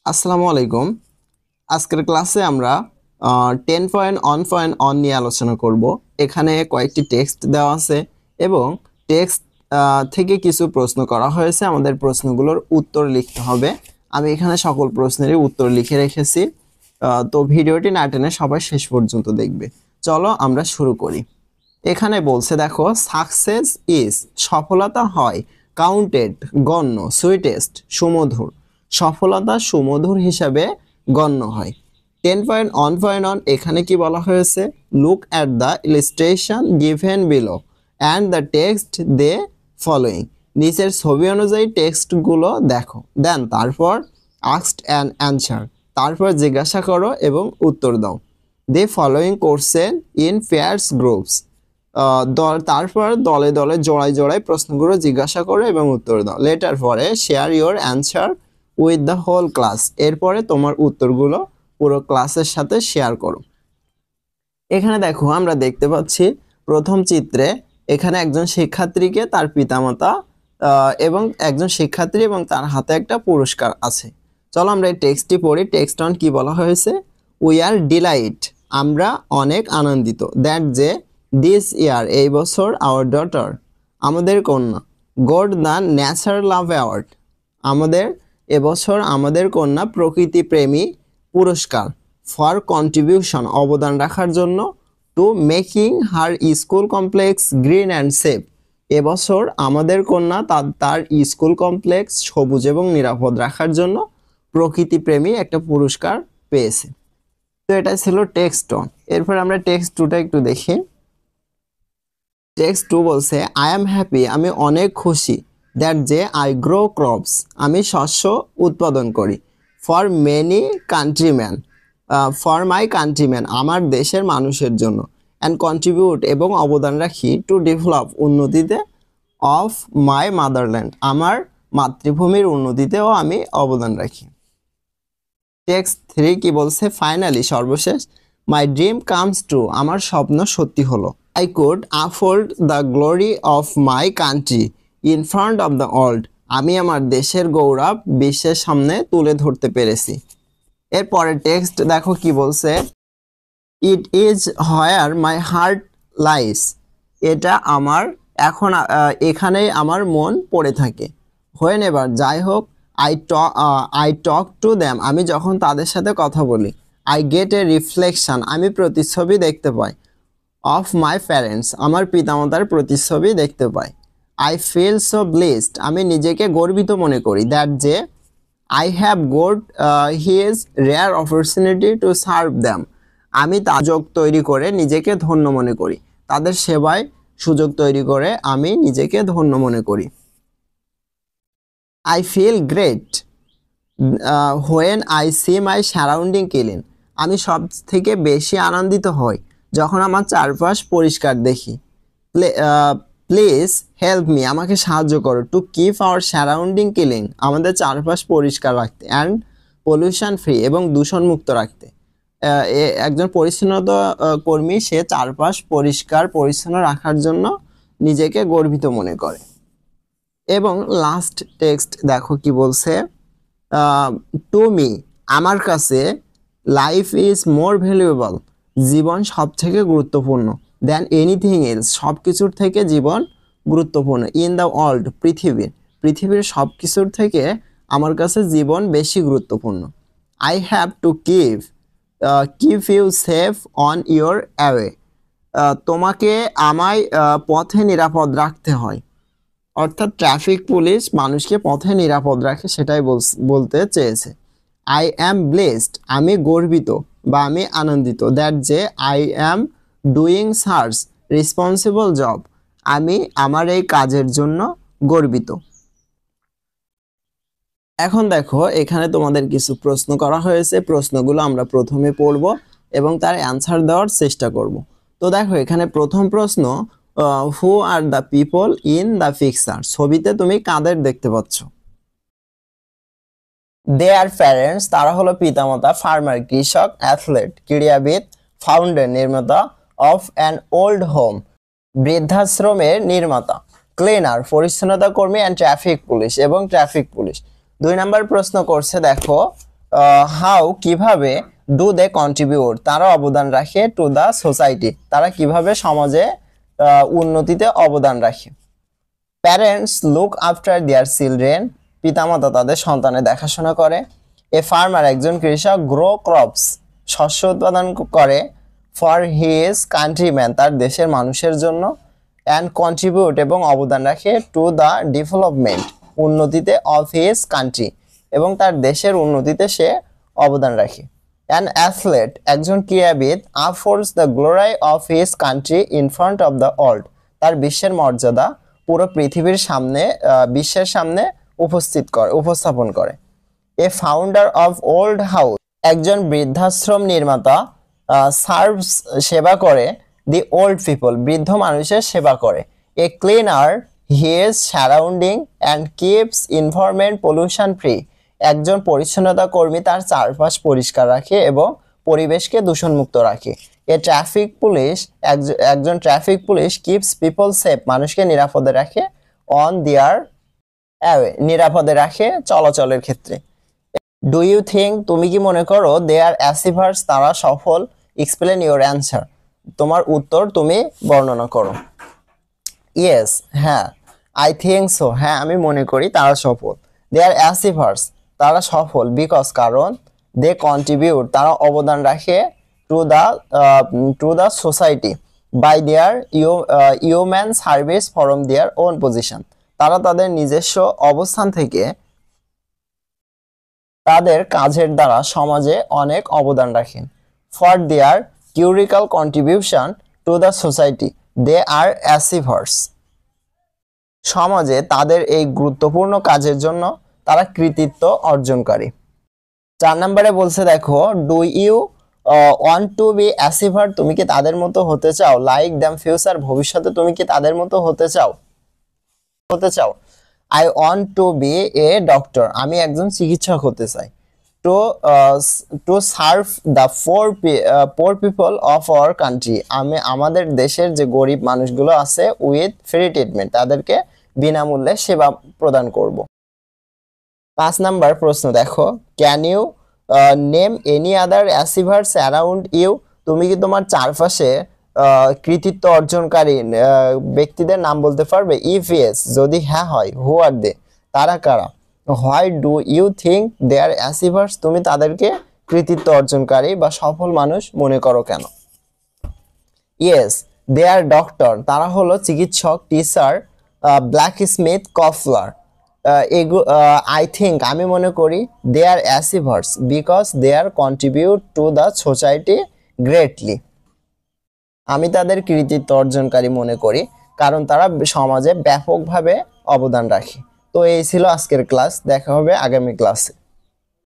আসসালামু আলাইকুম। আজকের ক্লাসে আমরা 10.1.1 নিয়ে আলোচনা করব। এখানে কয়েকটি টেক্সট দেওয়া আছে এবং টেক্সট থেকে কিছু প্রশ্ন করা হয়েছে। আমাদের প্রশ্নগুলোর উত্তর লিখতে হবে। আমি এখানে সকল প্রশ্নেরই উত্তর লিখে রেখেছি। তো ভিডিওটি না টেনে সবাই শেষ পর্যন্ত দেখবে। চলো আমরা শুরু করি। এখানে বলছে দেখো, সাকসেস ইজ সফলতা হয়, কাউন্টেড গণ্য, সুইটেস্ট সুমধুর, সফলতা সুমধুর হিসাবে গণ্য হয়। 10.1.1 এখানে কি বলা হয়েছে? Look at the illustration given below and the text the following. নিচের ছবি অনুযায়ী টেক্সটগুলো দেখো, দেন তারপর আস্কড অ্যান অ্যান্সার, তারপর জিজ্ঞাসা করো এবং উত্তর দাও। The following question in pairs groups, তারপর দলে দলে জোড়ায় জোড়ায় প্রশ্নগুলো জিজ্ঞাসা করো এবং উত্তর দাও। লেটার পরে share your answer with the whole class, এরপরে তোমার উত্তরগুলো পুরো ক্লাসের সাথে শেয়ার করো। এখানে দেখো, আমরা দেখতে পাচ্ছি প্রথম চিত্রে এখানে একজন শিক্ষার্থীকে তার পিতামাতা এবং একজন শিক্ষার্থী এবং তার হাতে একটা পুরস্কার আছে। চলো আমরা এই টেক্সটটি পড়ি। টেক্সট অন কি বলা হয়েছে? উই আর ডিলাইট, আমরা অনেক আনন্দিত, দ্যাট যে দিস ইয়ার এই বছর আওয়ার ডটার আমাদের কন্যা, god the Nature love award আমাদের এবছর আমাদের কন্যা প্রকৃতি প্রেমী পুরস্কার, ফর কন্ট্রিবিউশন অবদান রাখার জন্য, two making her school complex green and safe এবছর আমাদের কন্যা তার স্কুল কমপ্লেক্স সবুজ এবং নিরাপদ রাখার জন্য প্রকৃতি প্রেমী একটা পুরস্কার পেয়েছে। তো এটা ছিল টেক্সট ওয়ান। এরপর আমরা টেক্সট টুটা একটু দেখি। টেক্সট টু বলছে, আই এম হ্যাপি, আমি অনেক খুশি, দ্যাট যে আই গ্রো ক্রপস আমি শস্য উৎপাদন করি, for many countryman for my countryman আমার দেশের মানুষের জন্য, অ্যান্ড কন্ট্রিবিউট এবং অবদান রাখি, টু ডেভেলপ উন্নতিতে, অফ মাই মাদারল্যান্ড আমার মাতৃভূমির উন্নতিতেও আমি অবদান রাখি। টেক্সট থ্রি কি বলছে? ফাইনালি সর্বশেষ, মাই ড্রিম কামস ট্রু আমার স্বপ্ন সত্যি হলো, I could uphold the glory of my country in front of the world আমি আমার দেশের গৌরব বিশ্বের সামনে তুলে ধরতে পেরেছি। এরপরের টেক্সট দেখো কি বলছে, it is where my heart lies এটা আমার এখন এখানেই আমার মন পড়ে থাকে, হোয়েন এভার যাই হোক, আই টক টু দ্যাম আমি যখন তাদের সাথে কথা বলি, আই গেট এ রিফ্লেকশন আমি প্রতিচ্ছবি দেখতে পাই, অফ মাই প্যারেন্টস আমার পিতামাতার প্রতিচ্ছবি দেখতে পাই, আই ফিল সো ব্লেসড আমি নিজেকে গর্বিত মনে করি, দ্যাট যে I have got his rare opportunity to serve them আমি সুযোগ তৈরি করে নিজেকে ধন্য মনে করি, তাদের সেবায় সুযোগ তৈরি করে আমি নিজেকে ধন্য মনে করি। I feel great when I see my surrounding clean আমি সব থেকে বেশি আনন্দিত হই যখন আমার চারপাশ পরিষ্কার দেখি। প্লিজ হেল্প মি আমাকে সাহায্য করো, to keep our surrounding clean আমাদের চারপাশ পরিষ্কার রাখতে, অ্যান্ড পলিউশন ফ্রি এবং দূষণমুক্ত রাখতে। একজন পরিচ্ছন্নতা কর্মী সে চারপাশ পরিষ্কার পরিচ্ছন্ন রাখার জন্য নিজেকে গর্বিত মনে করে। এবং লাস্ট টেক্সট দেখো কি বলছে, টু মি আমার কাছে, লাইফ ইজ মোর ভ্যালুয়েবল জীবন সব থেকে গুরুত্বপূর্ণ, দ্যান এনিথিং এলস সব কিছুর থেকে জীবন গুরুত্বপূর্ণ, ইন দ্য ওয়ার্ল্ড পৃথিবীর সব কিছুর থেকে আমার কাছে জীবন বেশি গুরুত্বপূর্ণ। I have to keep you safe on your away তোমাকে আমায় পথে নিরাপদ রাখতে হয়, অর্থাৎ ট্রাফিক পুলিশ মানুষকে পথে নিরাপদ রাখে সেটাই বলতে চেয়েছে। আই অ্যাম ব্লেসড আমি গর্বিত বা আমি আনন্দিত, দ্যাট যে I am doing search responsible job আমি আমার এই কাজের জন্য গর্বিত। এখন দেখো, এখানে তোমাদের কিছু প্রশ্ন করা হয়েছে। প্রশ্নগুলো আমরা প্রথমে পড়ব এবং তার অ্যান্সার দেওয়ার চেষ্টা করব। তো দেখো, এখানে প্রথম প্রশ্ন, who are the people in the picture ছবিতে তুমি কাদের দেখতে পাচ্ছ? দেয়ার প্যারেন্টস তারা হলো পিতামাতা, ফার্মার কৃষক, অ্যাথলেট ক্রীড়াবিদ, ফাউন্ডার নির্মাতা, অফ অ্যান ওল্ড হোম বৃদ্ধাশ্রমের নির্মাতা, ক্লিনার পরিচ্ছন্নতা কর্মী, অ্যান্ড ট্রাফিক পুলিশ এবং ট্রাফিক পুলিশ। 2 নম্বর প্রশ্ন করছে দেখো, হাউ কিভাবে ডু দে কন্ট্রিবিউট তারা অবদান রাখে টু দ্য সোসাইটি তারা কিভাবে সমাজে উন্নতিতে অবদান রাখে। Parents look after their children পিতামাতা তাদের সন্তানের দেখাশোনা করে। এ ফার্মার একজন কৃষক গ্রো ক্রপস শস্য উৎপাদন করে ফর হিজ কান্ট্রিম্যান তার দেশের মানুষের জন্য। অ্যান্ড কন্ট্রিবিউট এবং অবদান রাখে টু দ্য ডেভেলপমেন্ট উন্নতিতে অফ হিজ কান্ট্রি এবং তার দেশের উন্নতিতে সে অবদান রাখে। অ্যান অ্যাথলেট একজন ক্রীড়াবিদ affords the glory of his country in front of the world তার বিশ্বের মর্যাদা পুরো পৃথিবীর সামনে বিশ্বের সামনে উপস্থাপন করে। এ ফাউন্ডার অফ ওল্ড হাউস একজন বৃদ্ধাশ্রম নির্মাতা সার্ভস সেবা করে দি ওল্ড পিপল বৃদ্ধ মানুষের সেবা করে। এ cleaner his surrounding and keeps environment pollution free একজন পরিচ্ছন্নতা কর্মী তার চারপাশ পরিষ্কার রাখে এবং পরিবেশকে দূষণমুক্ত রাখে। এ ট্রাফিক পুলিশ একজন traffic police keeps people safe মানুষকে নিরাপদে রাখে অন দেয়ার অ্যাওয়ে নিরাপদে রাখে চলাচলের ক্ষেত্রে। ডু ইউ থিঙ্ক তুমি কি মনে করো দে আর অ্যাচিভার্স তারা সফল? এক্সপ্লেন ইউর অ্যান্সার তোমার উত্তর তুমি বর্ণনা করো। ইয়েস হ্যাঁ, আই থিঙ্ক সো হ্যাঁ আমি মনে করি তারা সফল। দে আর অ্যাচিভার্স তারা সফল বিকজ কারণ দে কন্ট্রিবিউট তারা অবদান রাখে to the society by their human service from their own position তারা তাদের নিজস্ব অবস্থান থেকে তাদের কাজের দ্বারা সমাজে অনেক অবদান রাখেন। For their curricular contribution to the society they are achievers সমাজে তাদের এই গুরুত্বপূর্ণ কাজের জন্য তারা কৃতিত্ব অর্জনকারী। 4 নম্বরে বলছে দেখো do you want to be achiever তুমি কি তাদের মতো হতে চাও? লাইক দ্যাম ফিউচার ভবিষ্যতে তুমি কি তাদের মতো হতে চাও? I want to be a doctor আমি একজন চিকিৎসক হতে চাই। To serve the poor people of our country আমি আমাদের দেশের যে গরিব মানুষগুলো আছে উইথ ফ্রি ট্রিটমেন্ট তাদেরকে বিনামূল্যে সেবা প্রদান করব। 5 নাম্বার প্রশ্ন দেখো can you name any other achievers around you তুমি কি তোমার চারপাশে কৃতিত্ব অর্জনকারী ব্যক্তিদের নাম বলতে পারবে? ইফ ইয়েস যদি হ্যাঁ হয় হু আর দে তারা কারা? Why do you think they are achievers তুমি তাদেরকে কৃতিত্ব অর্জনকারী বা সফল মানুষ মনে করো কেন? ইয়েস দে আর ডক্টর তারা হলো চিকিৎসক teacher blacksmith cobbler I think আমি মনে করি they are achievers because they are contribute to the society greatly আমি তাদের কৃতিত্ব অর্জনকারী মনে করি কারণ তারা সমাজে ব্যাপকভাবে অবদান রাখে। তো এই ছিল আজকের ক্লাস দেখা হবে আগামী ক্লাসে।